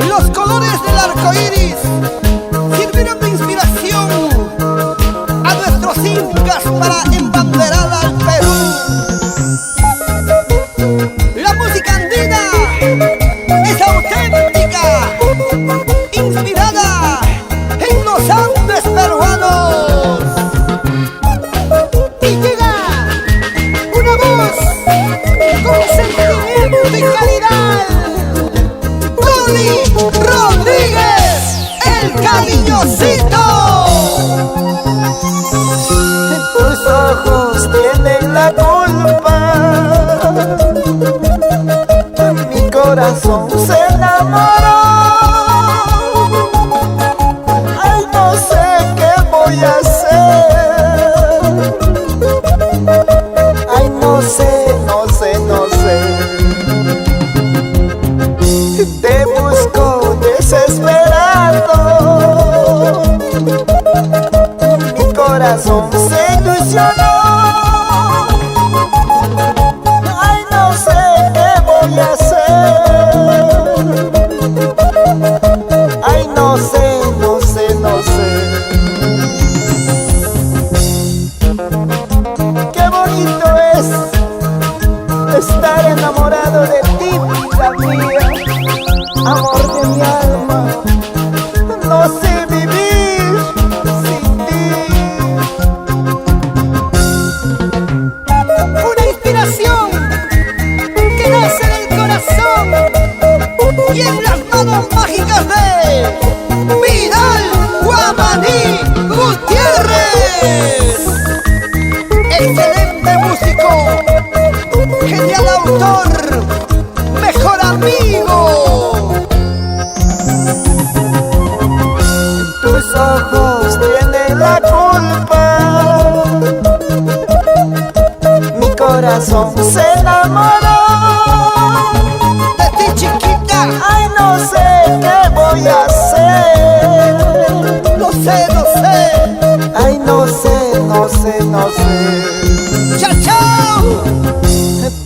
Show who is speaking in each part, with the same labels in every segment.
Speaker 1: Los colores del arco iris sirvieron de inspiración a nuestros incas para embanderar al Perú. La música andina es auténtica, inspirada en los Andes peruanos. Y llega una voz con sentimiento y calidad. Tony Rodríguez, el cariñosito.
Speaker 2: Tus ojos tienen la culpa, mi corazón se enamoró. Ay, no sé qué voy a hacer. Ay, no sé, no sé, no sé. Te busco desesperado, mi corazón se ilusionó. Ay, no sé qué voy a hacer. Ay, no sé, no sé, no sé. Qué bonito es estar enamorado de ti, vida mía, amor de mi alma. No sé vivir sin ti.
Speaker 1: Una inspiración que nace del corazón y en las manos mágicas de Vidal Guamaní Gutiérrez. Excelente músico, genial autor, mejor amigo.
Speaker 2: Tus ojos tienen la culpa, mi corazón se enamoró.
Speaker 1: De ti, chiquita,
Speaker 2: Ay, no sé qué voy a hacer.
Speaker 1: no sé, no sé.
Speaker 2: Ay, no sé, no sé, no sé.
Speaker 1: ¡Chao, chao!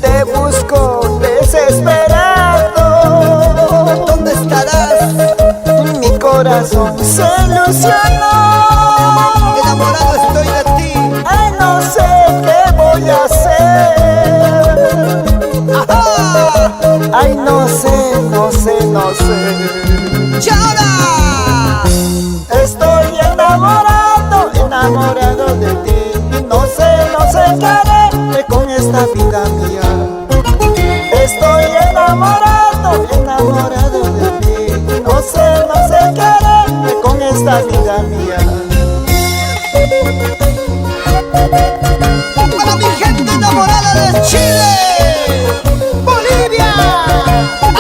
Speaker 2: Te busco desesperado.
Speaker 1: ¿Dónde estarás?
Speaker 2: Mi corazón se ilusionó.
Speaker 1: Enamorado estoy de ti.
Speaker 2: Ay, no sé qué voy a hacer.
Speaker 1: ¡Ajá!
Speaker 2: Ay, no sé, no sé, no sé.
Speaker 1: ¡Chara!
Speaker 2: Estoy enamorado, enamorado de ti. Y no sé qué haré con esta vida mía. Estoy enamorado, enamorado de ti. No sé qué haré con esta vida mía.
Speaker 1: Para mi gente enamorada de Chile, Bolivia,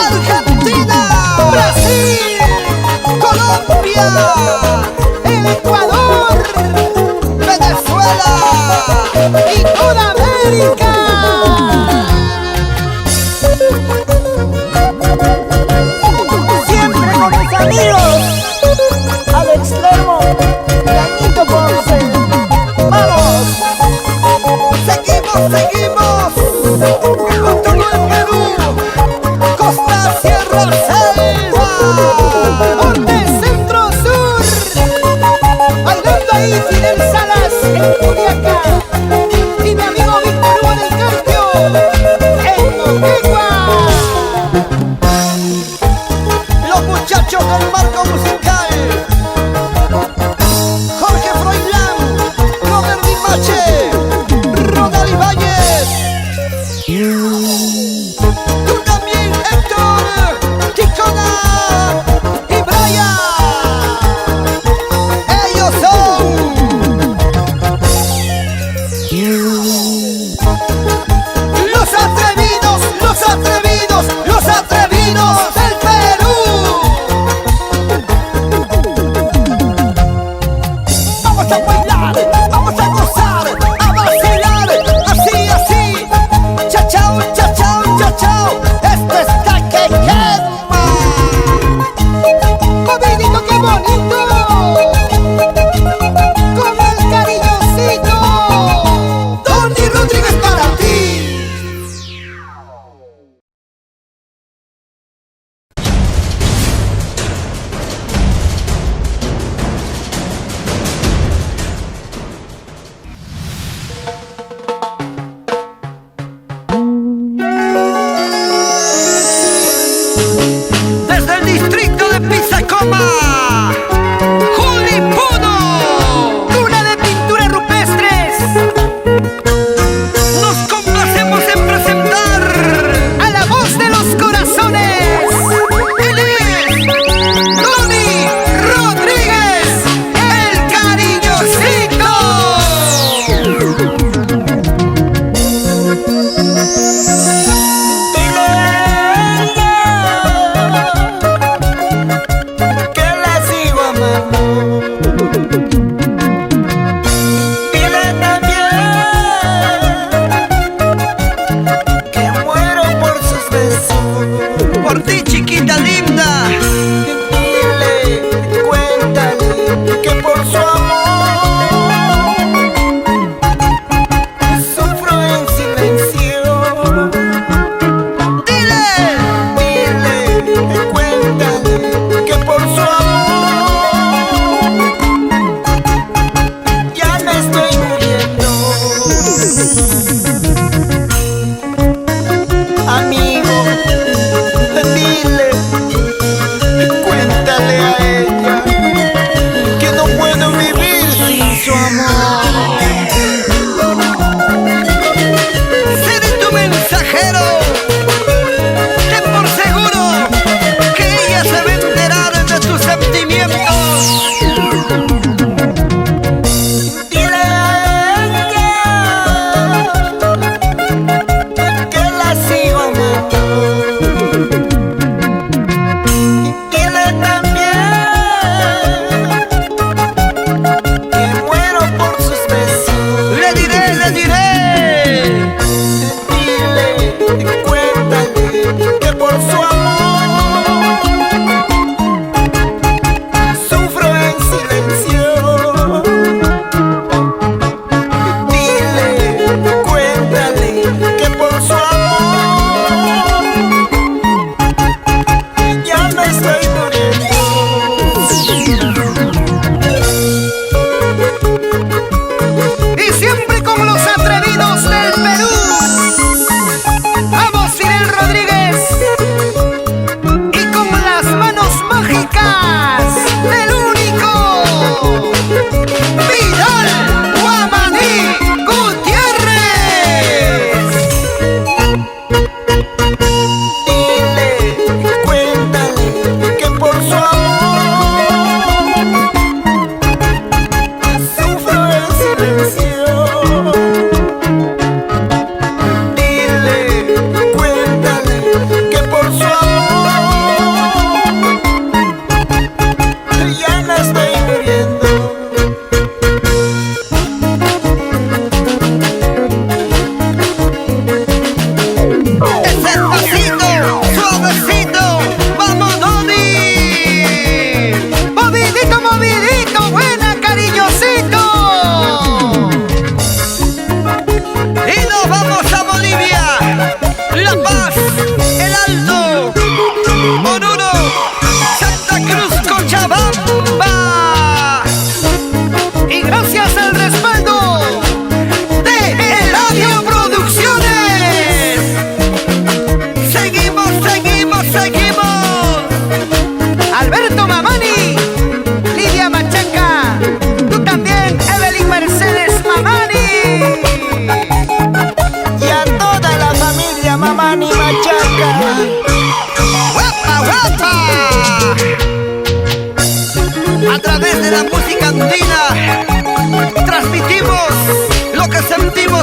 Speaker 1: Argentina, Brasil, Colombia, el Ecuador, Venezuela y toda América.
Speaker 2: Siempre con mis amigos, al extremo, Danito Ponce. ¡Vamos!
Speaker 1: Seguimos, seguimos, con todo el Perú, costa, sierra, selva, norte, centro, sur.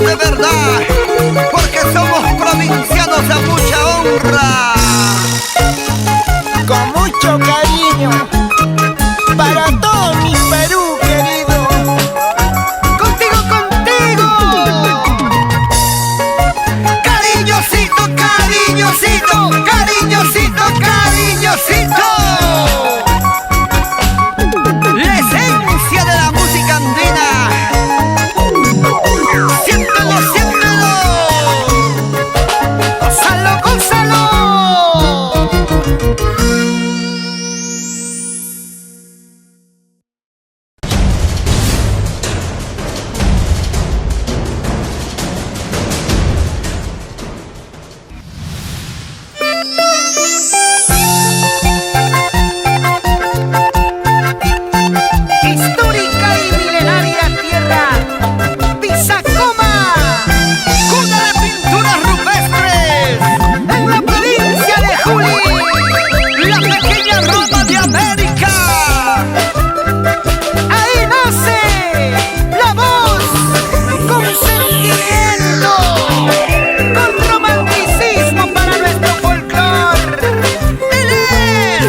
Speaker 1: de verdad, porque somos provincianos a mucha honra.
Speaker 2: Con mucho cariño para todo mi Perú querido.
Speaker 1: Contigo, contigo. Cariñosito, cariñosito, cariñosito, cariñosito. La esencia de la música andina. Siéntelo, siéntelo. Gózalo, gózalo. Histórica y milenaria tierra Pisacoma, cuna de pinturas rupestres, en la provincia de Juli, la pequeña Roma de América. Ahí nace la voz con sentimiento, con romanticismo para nuestro folclor. Él es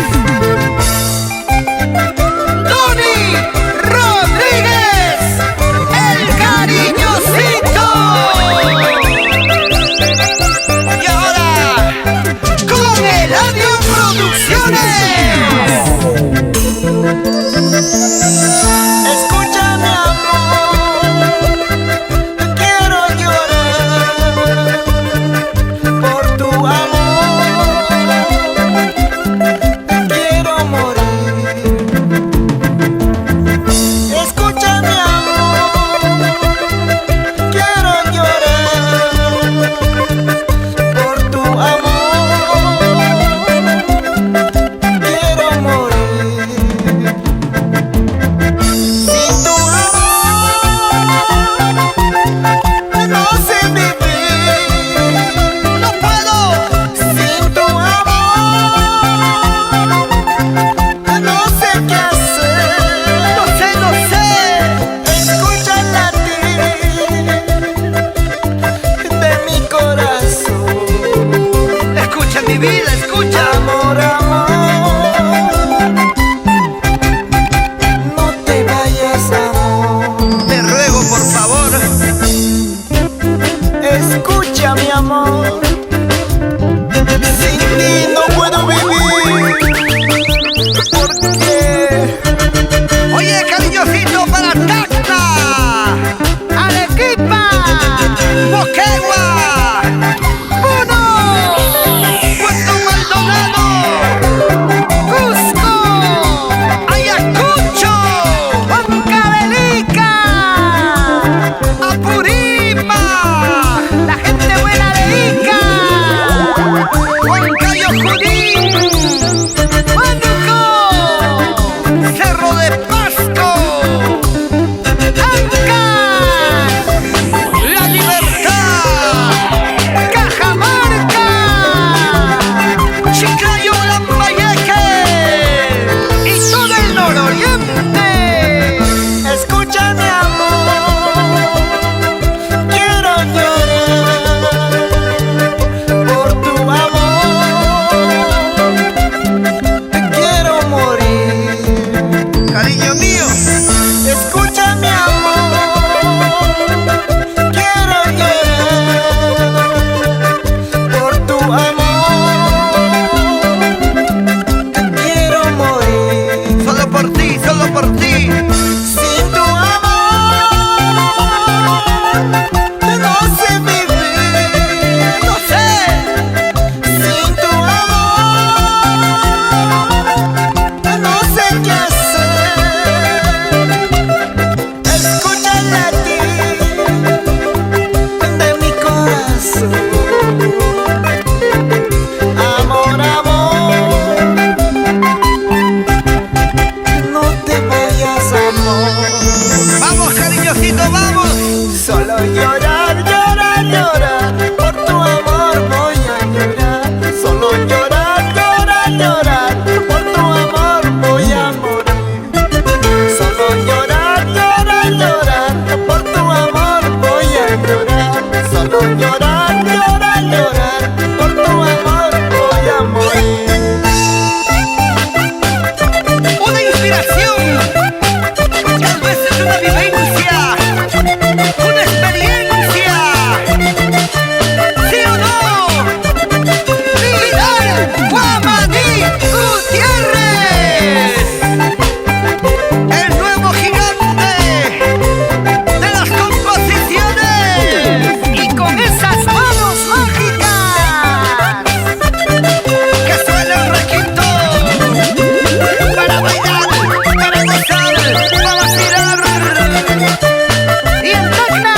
Speaker 1: Donny Rodríguez, el cariñosito. Y ahora, con Eladio Producciones.
Speaker 2: Escucha mi amor, quiero llorar por tu amor, quiero morir. Escucha mi amor, quiero llorar por tu amor, quiero morir. Sin tu amor no sé vivir,
Speaker 1: No puedo.
Speaker 2: sin tu amor no sé qué hacer.
Speaker 1: No sé, no sé.
Speaker 2: Escucha el latir de mi corazón.
Speaker 1: Escucha mi vida, escucha.
Speaker 2: Amor, amor, no te vayas, amor.
Speaker 1: Te ruego, por favor.
Speaker 2: Escucha mi amor, sin ti no puedo vivir, porque
Speaker 1: Oye, cariñosito para Tacna, Arequipa, Moquegua, Puno, Puerto Maldonado, Cusco, Ayacucho, Huancavelica, Apurima, la gente buena de Ica, Huancayo Junín, Huánuco, Cerro de Pasco, Ancash, La Libertad, Cajamarca, Chiclayo, Lambayeque y todo el nororiente.
Speaker 2: escucha mi amor, quiero llorar por tu amor, quiero morir.
Speaker 1: Cariño mío,
Speaker 2: Escucha mi amor, quiero llorar por tu amor, quiero morir.
Speaker 1: solo por ti, solo por ti.
Speaker 2: Sin tu amor no sé vivir,
Speaker 1: No sé,
Speaker 2: sin tu amor no sé qué hacer. Escucha el latir de mi corazón. Amor, amor, no te vayas, amor.
Speaker 1: vamos, cariñosito, vamos.
Speaker 2: Solo llorar, llorar, llorar, por tu amor voy a llorar. Solo llorar, llorar, llorar, por tu amor voy a morir. Solo llorar, llorar, llorar, por tu amor voy a llorar.
Speaker 1: experiencia. ¿Sí o no? Vidal Guamaní Gutiérrez, el nuevo gigante de las composiciones, y con esas manos mágicas que suena el requinto para bailar, para gozar, para vacilar. Y en Tacna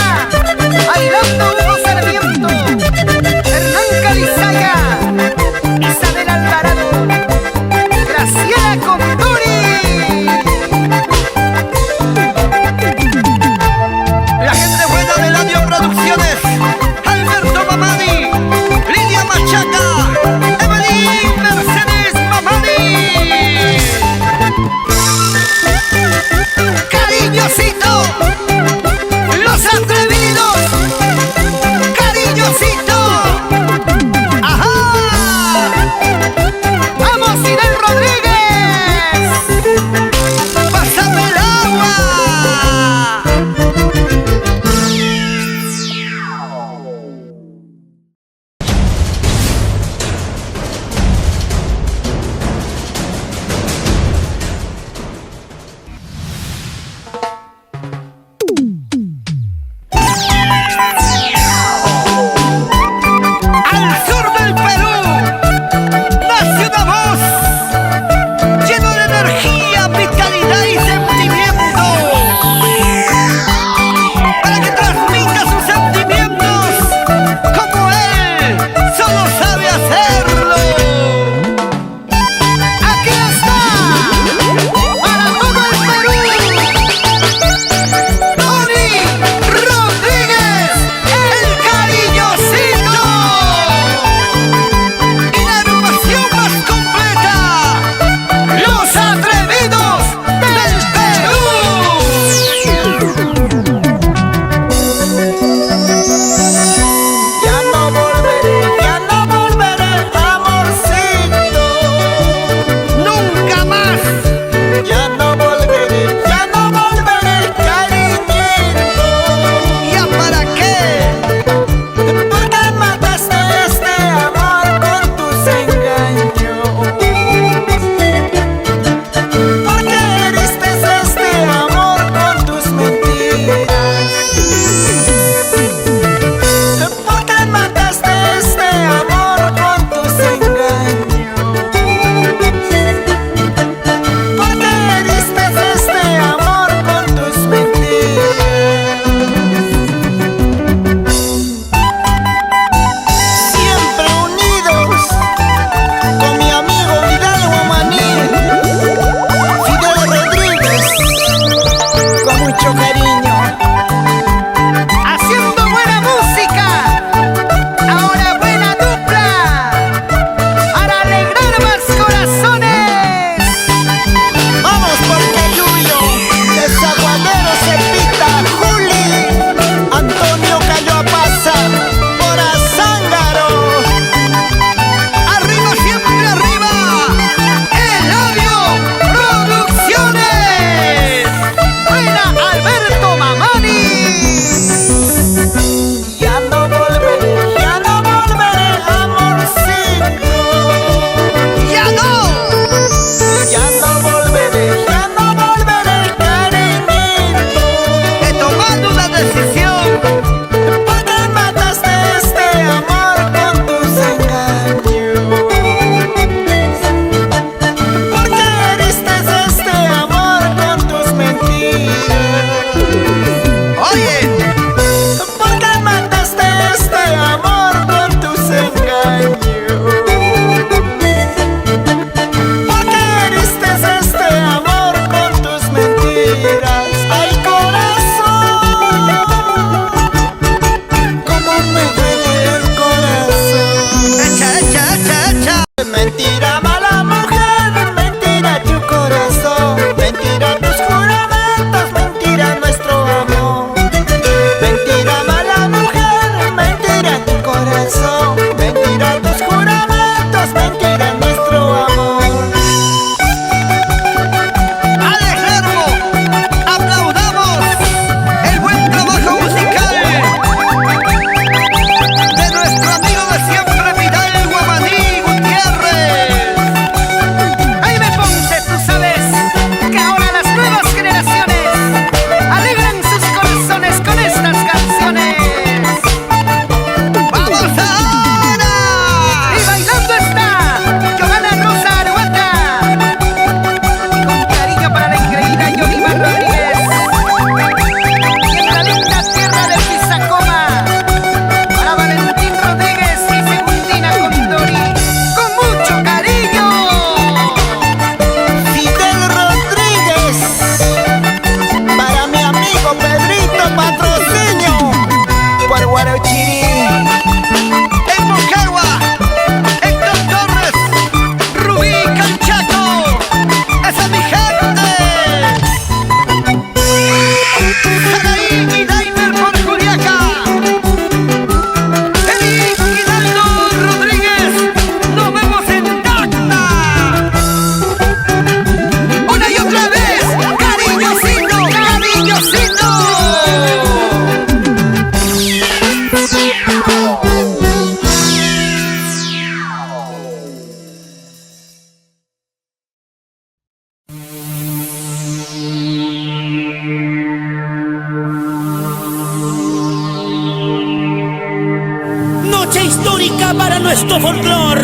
Speaker 1: Noche histórica para nuestro folclor.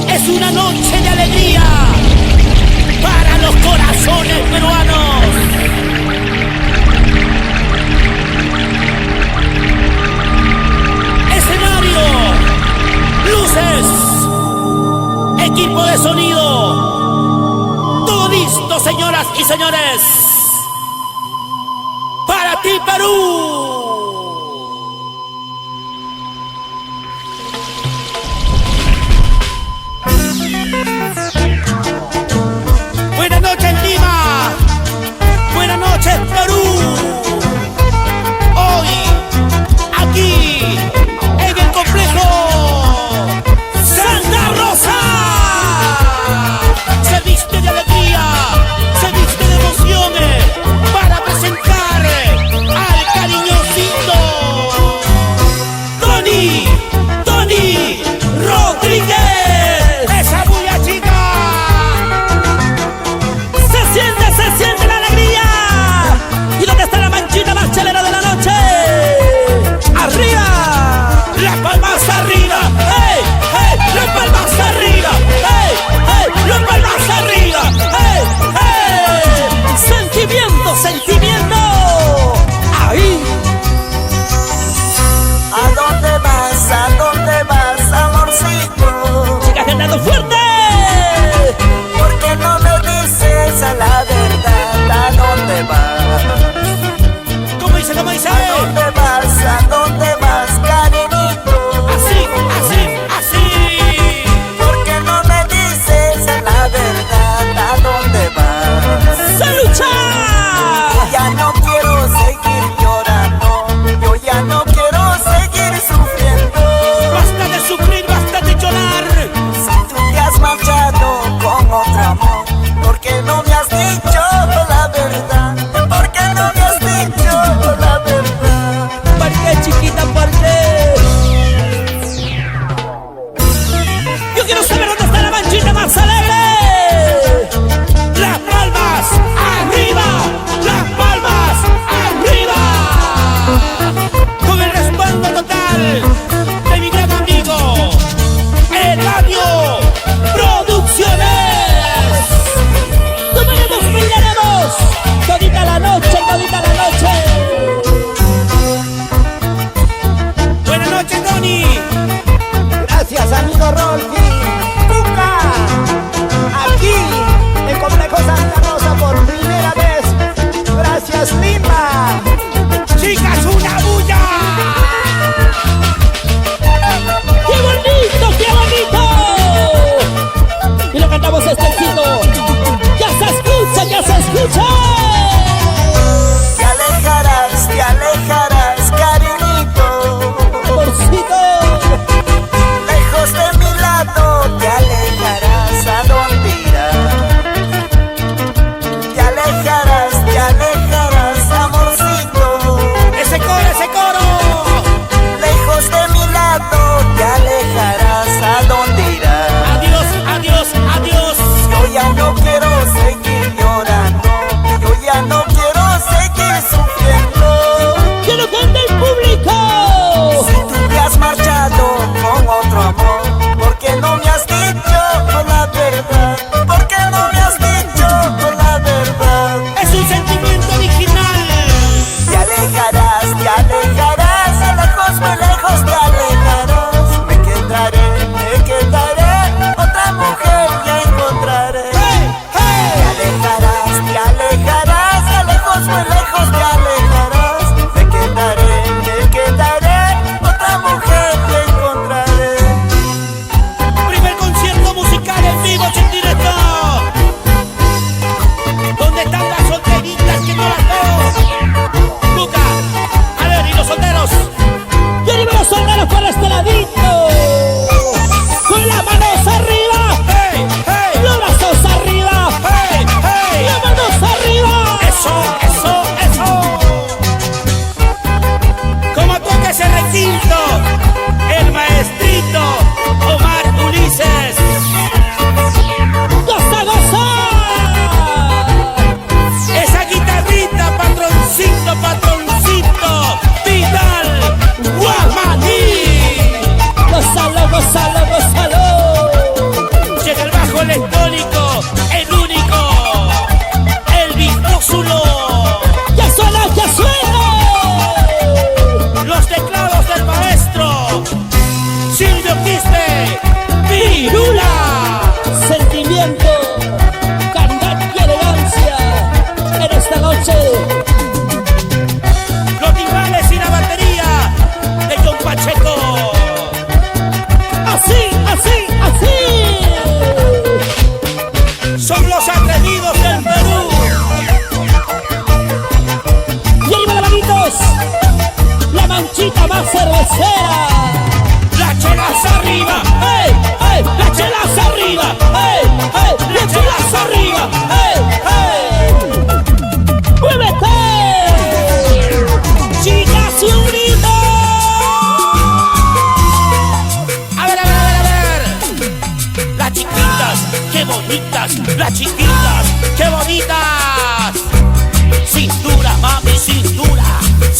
Speaker 1: Es una noche de alegría para los corazones peruanos. Escenario, luces, equipo de sonido, todo listo, señoras y señores. Para ti, Perú. Buenas noches, Lima. Buenas noches, Perú. Hoy, aquí, en el complejo Santa Rosa, se viste de alegría, se viste de emociones para presentar al cariñosito Tony Rodríguez. Esa bulla chica. Se siente la alegría. ¿Y dónde está la manchita más chelera de la noche? ¡Arriba! ¡Las palmas arriba! ¡Hey! ¡Hey! ¡Las palmas arriba! ¡Hey! ¡Hey! ¡Las palmas arriba! ¡Hey! ¡Hey! ¡Sentimiento! ¡Ahí!
Speaker 2: ¿A dónde vas, amorcito?
Speaker 1: ¡Chicas cantando fuerte!
Speaker 2: ¿Por qué no me dices a la verdad? ¿A dónde vas?
Speaker 1: ¿Cómo dice? ¿Cómo dice?
Speaker 2: ¿A dónde vas, cariñito?
Speaker 1: Así.
Speaker 2: ¿Por qué no me dices a la verdad? ¿A dónde vas?
Speaker 1: ¡Se lucha!
Speaker 2: Ya no quiero seguir llorando, yo ya no quiero seguir sufriendo.
Speaker 1: Basta de sufrir, basta de llorar.
Speaker 2: Si tú te has marchado con otro amor, ¿por qué no me has dicho la verdad? ¿Por qué no me has dicho la verdad?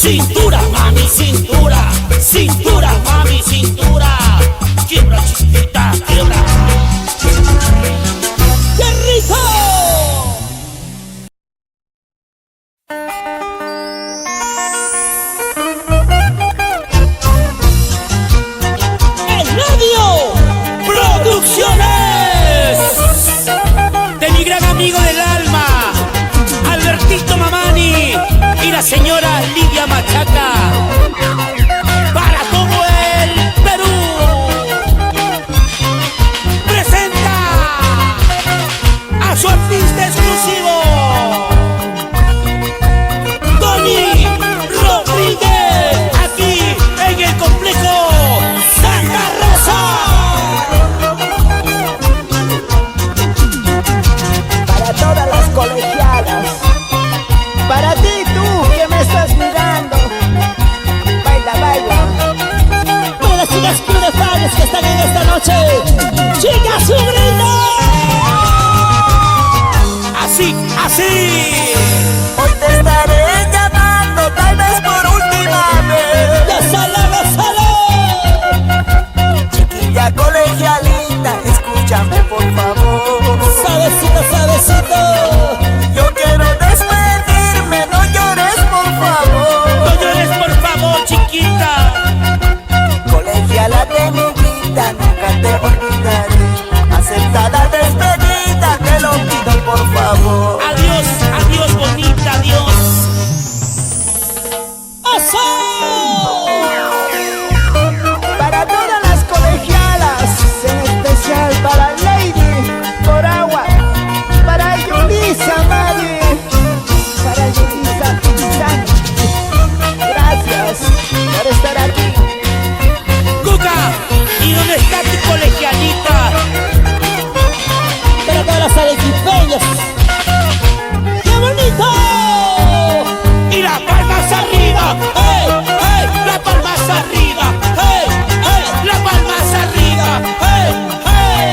Speaker 3: Cintura, mami, cintura, cintura, mami, cintura. Quiebra, chiquita, quiebra. ¡Qué rico! El radio Producciones de mi gran amigo del alma, Albertito Mamani, y la señora Lidia Machaca, para todo el Perú. Presenta a su artista exclusivo, Tony Rodríguez, aquí en el complejo Santa Rosa.
Speaker 2: Para todas las colegialas, para ti tú que me estás mirando, baila, baila.
Speaker 3: Para las chicas Club de Fans que están en esta noche, chicas, su grito. Así, así.
Speaker 2: Hoy te estaré llamando, tal vez por última vez.
Speaker 3: Gózalo, gózalo.
Speaker 2: Chiquilla colegialita, escúchame por favor.
Speaker 3: Suavecito, suavecito.
Speaker 2: Yo quiero despedirme, no llores por favor.
Speaker 3: No llores, por favor, chiquita.
Speaker 2: Colegiala de mi vida, nunca te olvidaré. Acepta la despedida, te lo pido por favor.
Speaker 3: Adiós, adiós, bonita, adiós. ¡Oso!
Speaker 2: Para todas las colegialas, en especial para Lady Coragua, para Yulisa Mari, para Yulisa Pizan. Gracias por estar aquí.
Speaker 3: Cuca, ¿y dónde está tu colegialita? Para todas las arequipeñas. ¡Qué bonito! Y las palmas arriba, ¡hey, hey! Las palmas arriba, ¡hey, hey! Las palmas arriba, ¡hey, hey!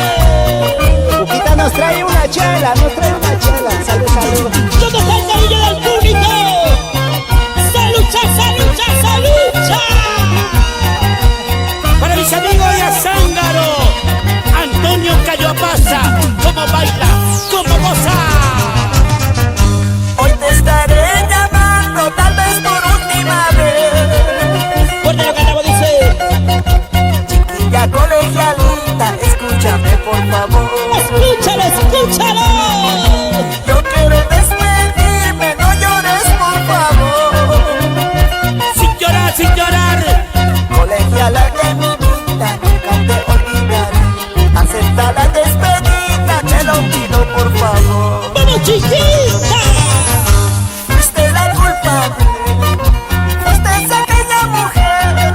Speaker 2: Cuquita nos trae una chela, Salud, salud.
Speaker 3: ¿Dónde está el cariño del público? ¡Salucha, salucha, salucha! Para mis amigos de Azángaro, Antonio Cayoapasa, cómo baila, cómo goza.
Speaker 2: Hoy te estaré llamando, tal vez por última vez.
Speaker 3: Fuerte lo que acabo dice.
Speaker 2: Chiquilla colegialita, escúchame por favor.
Speaker 3: Escúchalo, escúchalo.
Speaker 2: Yo quiero despedirme, no llores por favor.
Speaker 3: Sin llorar, sin llorar.
Speaker 2: Colegiala de mi vida, nunca te olvidaré. Acepta la despedida, te lo pido por favor.
Speaker 3: ¡Vamos, chiquita!
Speaker 2: Fuiste la culpable, fuiste aquella mujer.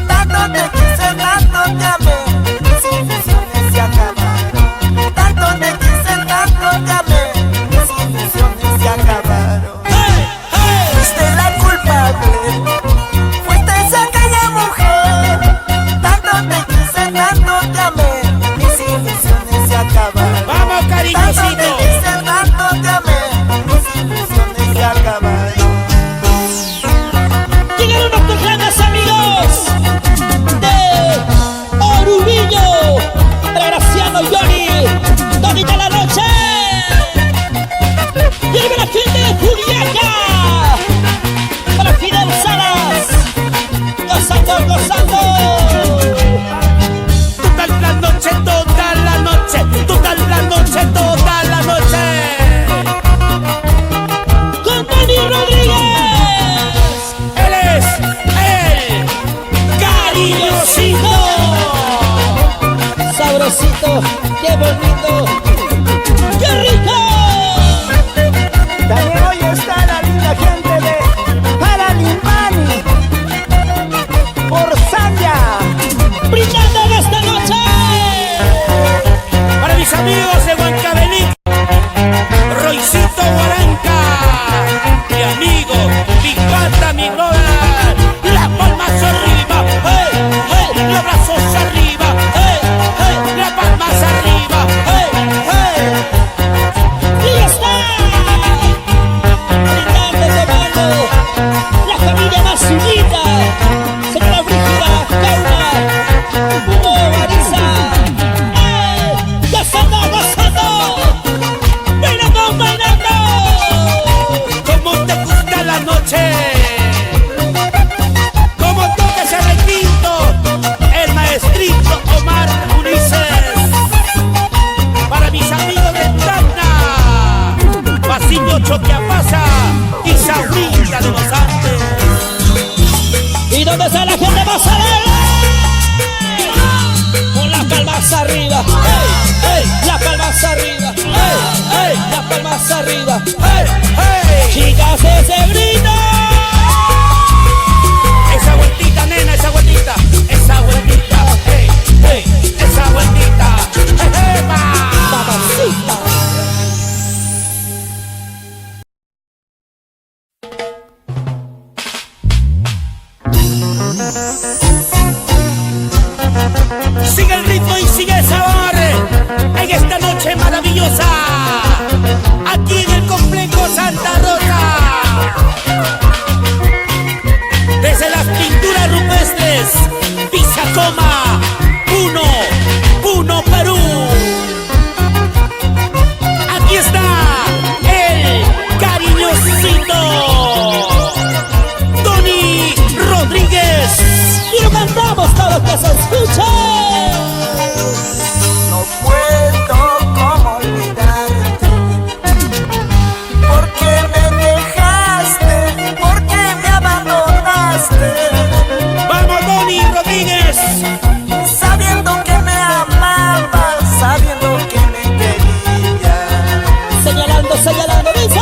Speaker 2: Tanto te quise, tanto te amé, mis ilusiones se acabaron. Tanto te quise, tanto te amé, mis ilusiones se acabaron.
Speaker 3: ¡Hey, hey!
Speaker 2: Fuiste la culpable, fuiste aquella mujer. Tanto te quise, tanto te amé, mis ilusiones se acabaron.
Speaker 3: ¡Vamos,
Speaker 2: Tanto te
Speaker 3: cariñosito!
Speaker 2: quise, tanto te amé, mis ilusiones se acabaron.
Speaker 3: Llegaron nuestros grandes amigos de Orubillo, para Graciano Johnny, Donita la noche. Llega la gente de Juliaca, para Fidel Salas, gozando, gozando. Toda la noche, toda la noche, toda la noche, toda la noche. Con Tony Rodríguez. Él es el cariñosito. Sabrosito, qué bonito, qué rico.
Speaker 2: También hoy está la linda gente de Paralimani por San
Speaker 3: dónde está la gente más alegre? Con las palmas arriba, ey, ey, las palmas arriba, ey, ey, las palmas arriba, ey, ey. Chicas, ese grito.
Speaker 1: Esa vueltita, nena, esa vueltita, hey, hey, esa vueltita,
Speaker 3: Mamacita.
Speaker 1: Sigue el ritmo y sigue el sabor en esta noche maravillosa, aquí en el complejo Santa Rosa. Desde las pinturas rupestres, Pisacoma, Puno, Perú. Aquí está el cariñosito Tony Rodríguez.
Speaker 3: Y lo cantamos todos que se escuche.
Speaker 2: No puedo como olvidarte, porque me dejaste, porque me abandonaste,
Speaker 1: Vamos, Tony Rodríguez.
Speaker 2: sabiendo que me amabas, sabiendo que me querías,
Speaker 3: Señalando, dice.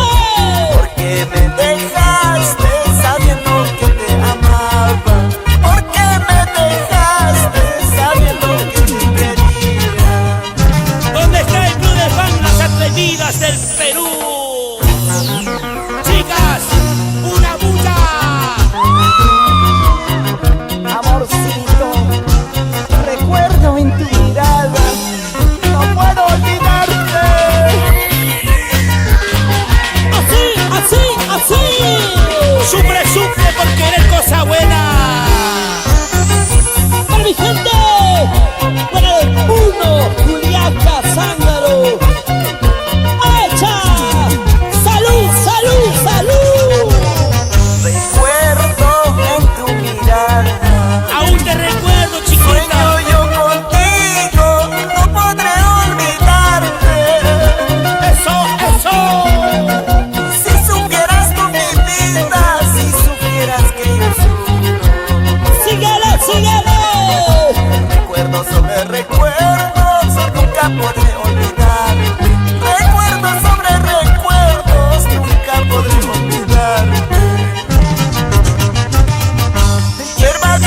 Speaker 2: porque me dejaste, sabiendo que te amaba, porque me dejaste, sabiendo que te quería.
Speaker 1: ¿Dónde está el club de fans Las Atrevidas del Perú? Chicas, una bulla.
Speaker 2: Amorcito, recuerdo en tu mirada, no puedo olvidarte.
Speaker 3: Así.
Speaker 1: Sufre por querer cosa buena.
Speaker 3: Para mi gente, fuera del Puno, Juliaca, Zángaro. ¡Echa! ¡Salud!
Speaker 2: Recuerdo en tu mirada,
Speaker 1: Aún te recuerdo, chiquita.
Speaker 2: sueño yo contigo, no podré olvidarte.
Speaker 1: Eso.
Speaker 2: Si supieras tú mi vida, si supieras que yo sufro,
Speaker 3: Síguele.
Speaker 2: recuerdos sobre recuerdos, nunca podré olvidar. Recuerdos sobre recuerdos, nunca podré olvidar. Hierba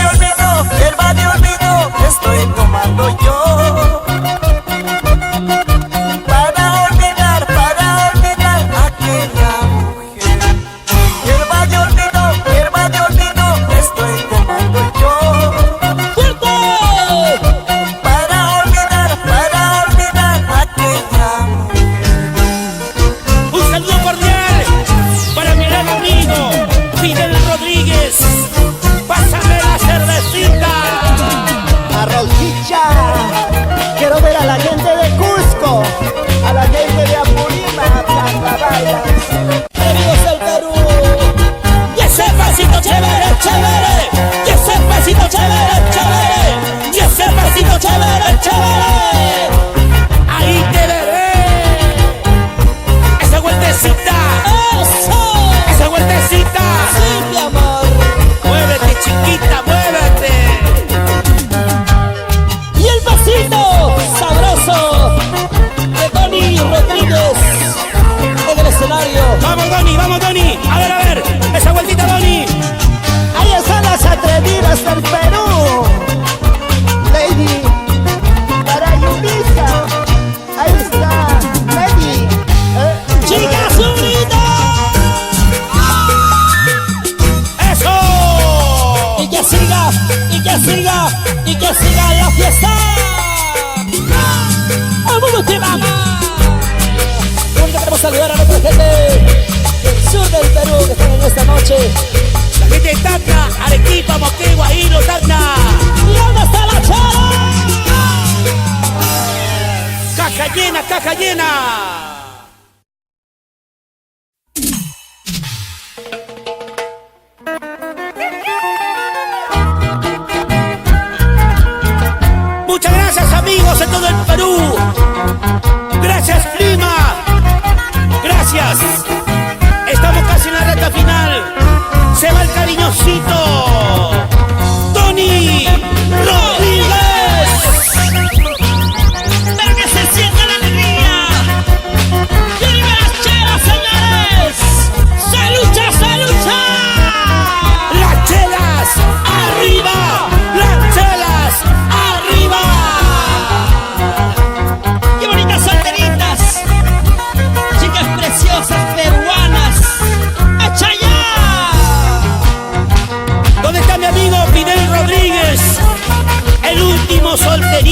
Speaker 2: de olvido, estoy tomando yo. Para olvidar aquella mujer. Hierba de olvido, estoy tomando yo.
Speaker 3: ¡Fuerte!
Speaker 2: Para olvidar aquella mujer.
Speaker 1: Un saludo cordial para mi gran amigo Fidel Rodríguez. Pásame la cervecita.
Speaker 2: Arrojicha, quiero ver a la gente de Cusco, a la gente de Apurímac, Tangabayas.
Speaker 3: Amigos del Perú.
Speaker 1: Y ese pasito chévere. Y ese pasito chévere. Y ese pasito chévere. Ahí te veré. Esa vueltecita.
Speaker 3: ¡Eso!
Speaker 1: Esa vueltecita.
Speaker 3: Sí, mi amor.
Speaker 1: Muévete, chiquita, muévete.
Speaker 3: Y el pasito sabroso de Tony Rodríguez en el escenario.
Speaker 1: Vamos, Doni. A ver. Esa vueltita, Doni.
Speaker 2: Ahí están las atrevidas del Perú. Lady, para Yubisa. Ahí está, Lady.
Speaker 3: ¡Chicas unidas!
Speaker 1: ¡Eso!
Speaker 3: Y que siga la fiesta. ¡Vamos, te vamos! Queremos saludar a nuestra gente del sur del Perú que están en esta noche.
Speaker 1: La gente de Tacna, Arequipa, Moquegua, Hilo, Tacna.
Speaker 3: ¿Y dónde está la chara?
Speaker 1: Caja llena. Muchas gracias, amigos de todo el Perú. Gracias, Clima. Gracias. Estamos casi en la recta final. Se va el cariñosito.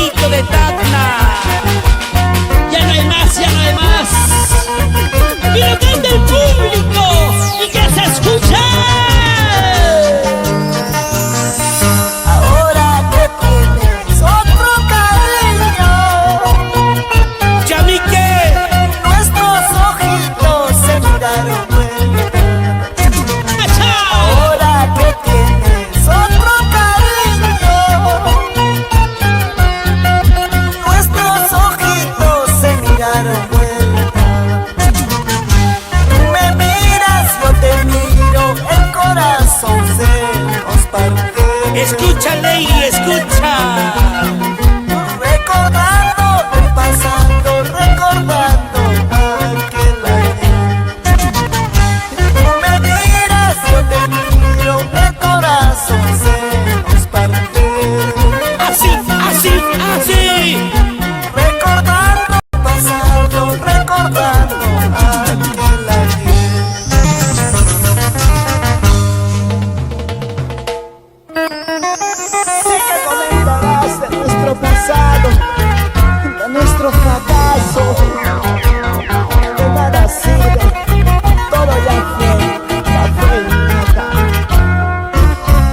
Speaker 3: bonito de Tacna. Ya no hay más, ya no hay más. Pero canta el público y que se escucha.
Speaker 2: Ahora que tienes otro cariño,
Speaker 3: Chamique,
Speaker 2: nuestros ojitos se miraron vuelta. Ahora que tienes otro cariño, nuestros ojitos se miraron vuelta. Tú me miras, yo te miro, el corazón se nos parte.
Speaker 3: escucha, lady, escucha.
Speaker 2: Recordando el pasado, recordando aquel ayer. Tú me miras, yo te miro, el corazón se nos parte.
Speaker 3: Así, así, así.
Speaker 2: Recordando el pasado, recordando aquel ayer. Sí que comentarás de nuestro pasado, de nuestro fracaso. De nada sirve, todo ya fue, ya fue y nada.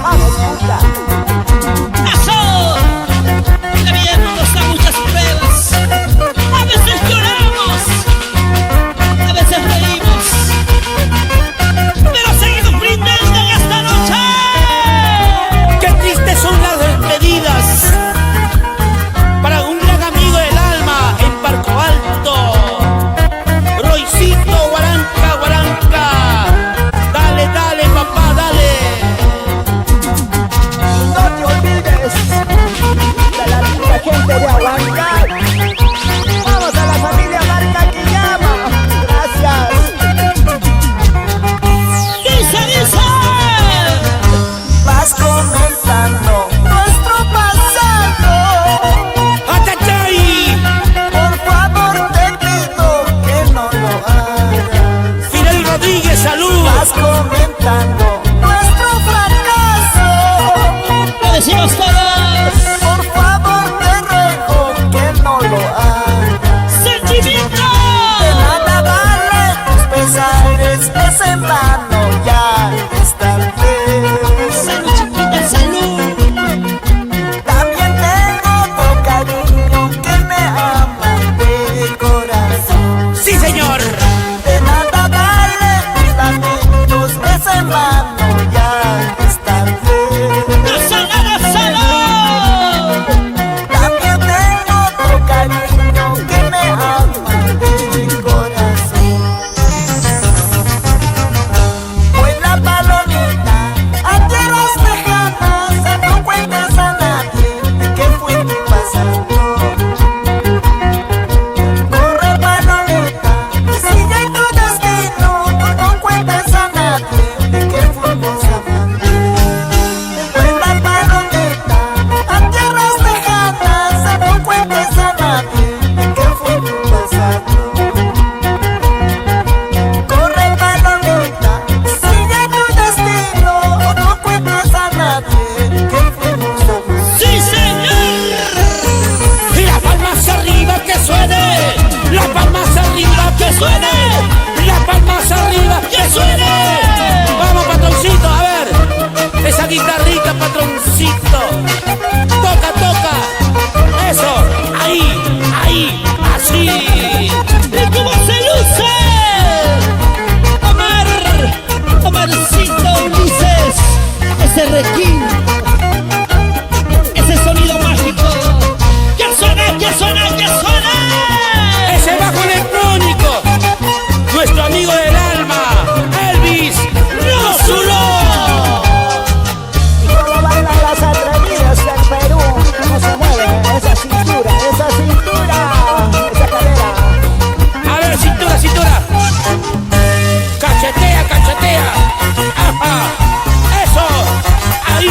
Speaker 2: Vamos, neta.
Speaker 3: ¡Eso! La vida nos da muchas pruebas. A veces lloramos, a veces reímos, pero seguimos brindando en esta noche. ¡Qué tristes son las despedidas! Para un gran amigo del alma en Barco Alto, Roycito, Guaranca, Guaranca. Dale, dale, papá, dale.
Speaker 2: No te olvides de la linda gente de Aguancar. Vamos a la familia Marca Quillama. Gracias.
Speaker 3: ¡Dice, dice!
Speaker 2: Vas comentando nuestro pasado.
Speaker 3: ¡Atachai!
Speaker 2: Por favor te pido que no lo hagas.
Speaker 3: Fidel Rodríguez, salud.
Speaker 2: Vas comentando nuestro fracaso.
Speaker 3: Lo decimos todos.
Speaker 2: Por favor te ruego que no lo hagas.
Speaker 3: ¡Sentimiento!
Speaker 2: De nada vale tus pesares, es en vano ya esta vez.
Speaker 3: Salud, chiquita, salud.
Speaker 2: También tengo otro cariño que me ama de corazón.
Speaker 3: ¡Sí, señor!
Speaker 2: De nada vale tus lamentos, es en vano ya esta vez.
Speaker 3: ¡Salud, salud!
Speaker 2: También tengo otro cariño que me ama de corazón. Vuela palomita a tierras lejanas, no cuentes a nadie de qué fue tu pasado. Corre palomita, sigue tu destino, no cuentes a nadie de qué fuimos amantes. Vuela palomita a tierras lejanas, no cuentes a nadie de qué fue tu pasado. Corre palomita, sigue tu destino, no cuentes a nadie que fuimos amantes.
Speaker 3: ¡Sí, señor! ¡Y las palmas arriba que suene! ¡Las palmas arriba que suene! ¡Las palmas arriba que suene! Vamos, patroncito, a ver. Esa guitarrita, patroncito. Toca, toca. Eso. Ahí, ahí, así. ¿Y cómo se luce? Omarcito Ulises. Ese requín. Ese sonido mágico. ¡Que suene, que suene, que suene! Ese bajo electrónico. Nuestro amigo del alma, Elvis Rózulo.
Speaker 2: Y cómo bailan las atrevidas del Perú, cómo se mueve esa cintura, esa cadera.
Speaker 3: A ver, cintura, cintura. Cachetea, cachetea. Ajá. Eso. Ahí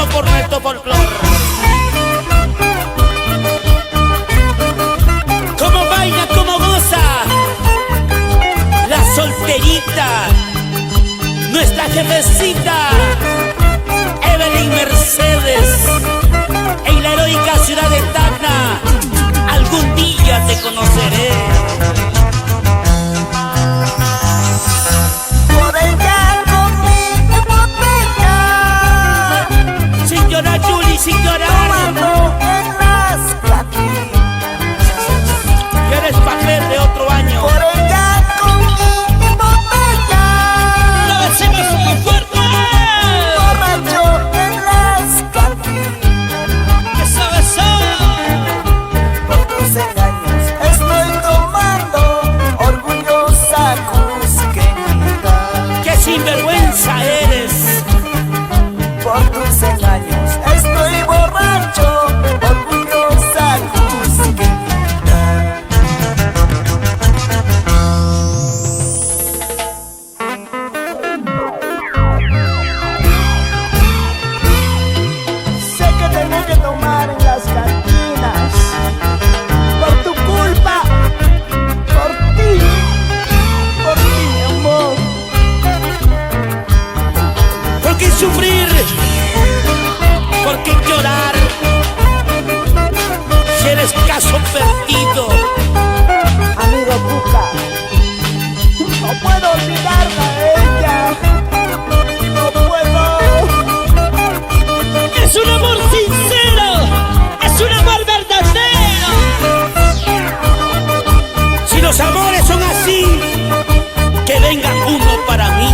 Speaker 3: todo por nuestro folclor. Como baila, como goza la solterita, nuestra jefecita Evelyn Mercedes, en la heroica ciudad de Tacna. Algún día te conoceré.
Speaker 2: Por ella con mi botella,
Speaker 3: Sin llorar, Juli, sin llorar.
Speaker 2: tomando en las cantinas.
Speaker 3: Que eres papel de otro año.
Speaker 2: Por ella con mi botella,
Speaker 3: ¡Lo hacemos muy fuerte!
Speaker 2: borracho en las cantinas.
Speaker 3: ¡Eso, eso!
Speaker 2: Por tus engaños estoy tomando orgullosa cruz querida.
Speaker 3: ¡Qué sinvergüenza eres!
Speaker 2: Por tus engaños estoy borracho, orgullosa cruz querida. Sé que tengo que tomar en las cantinas por tu culpa, por ti, mi amor.
Speaker 3: ¿Por qué sufrir? ¿Por qué llorar? Si eres caso perdido.
Speaker 2: Amigo Cuca, no puedo olvidarla a ella, no puedo.
Speaker 3: ¡Es un amor sincero! ¡Es un amor verdadero! Si los amores son así, que venga uno para mí.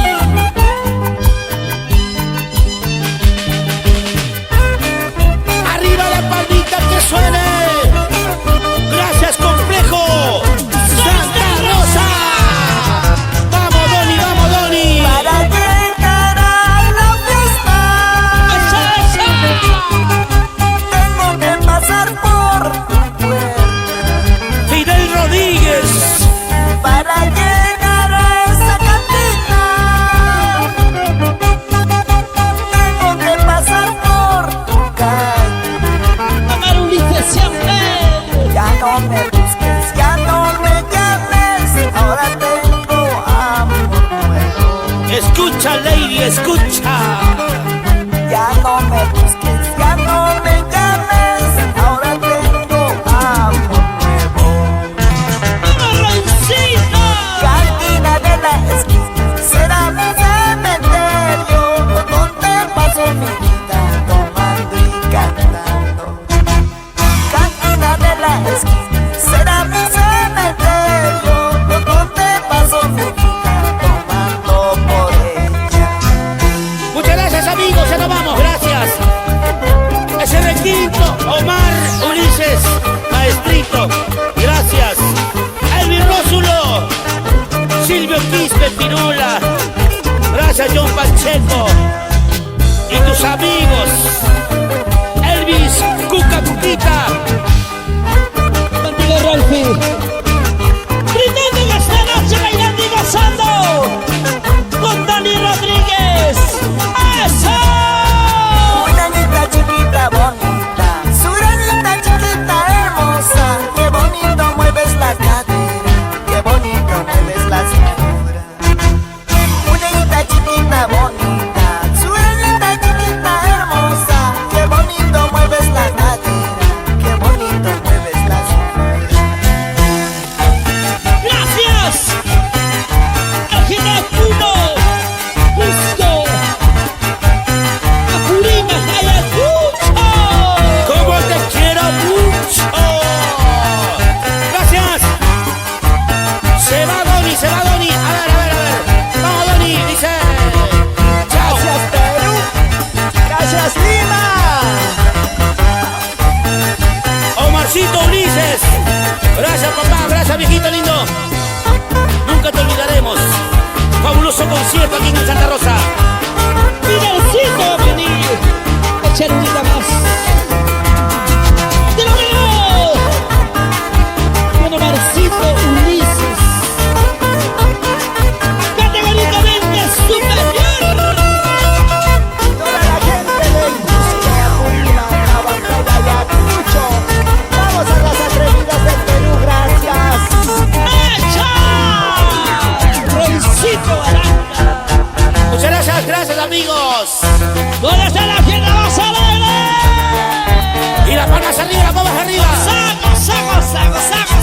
Speaker 3: ¡Arriba la palmita que suene! ¡Gracias, complejo! ¡Santa Rosa! ¡Vamos, Doni, vamos, Doni!
Speaker 2: Para llegar a la fiesta tengo que pasar por tu puerta.
Speaker 3: Fidel Rodríguez,
Speaker 2: Para llegar a esa cantina tengo que pasar por tu calle.
Speaker 3: Amar Ulises siempre.
Speaker 2: Ya no me busques, ya no me llames, ahora tengo amor nuevo.
Speaker 3: Escucha, lady, escucha.
Speaker 2: Ya no me busques, ya no me llames, ahora tengo amor nuevo.
Speaker 3: ¡Marroncito!
Speaker 2: Cantina de la esquina será mi cementerio, donde paso mi vida tomando y cantando. Cantina de la esquina será mi cementerio, donde paso mi vida tomando por ella.
Speaker 3: Muchas gracias, amigos, ya nos vamos, gracias. Ese requinto, Omar Ulises, maestrito, gracias. Elvin Rósulo, Silvio Quispe Pirula, gracias, John Pacheco. Y tus amigos, Elvis Cuca Cuquita. Contigo, Rolfi. Brindando esta noche, bailando y gozando con Dani Rodríguez. ¡Eso!
Speaker 2: Una niña chiquita bonita, sureñita chiquita hermosa, qué bonito mueves la cadera, qué bonito mueves la cintura. Una niña chiquita bonita, sureñita chiquita hermosa, qué bonito mueves la cadera, qué bonito mueves la cintura.
Speaker 3: ¡Gracias! Argentina 1, Cusco, Apurima, Ayacucho. ¡Cómo te quiero mucho! ¡Gracias! Se va Doni, se va Doni. A ver. Vamos, Doni, dice. ¡Chao!
Speaker 2: Gracias Perú, gracias Lima.
Speaker 3: Omarcito Ulises. Gracias, papá. Gracias, viejito lindo. Nunca te olvidaremos. Fabuloso concierto aquí en Santa Rosa. Fidelcito va a venir. Echar un día más. ¡Te lo veo! Con Omarcito Ulises. Categóricamente superior.
Speaker 2: Toda la gente de Cusco.
Speaker 3: gracias, amigos.
Speaker 4: ¿Dónde está la fiesta más alegre?
Speaker 3: Y las palmas arriba, las palmas arriba.
Speaker 4: Saco, saco, saco, saco.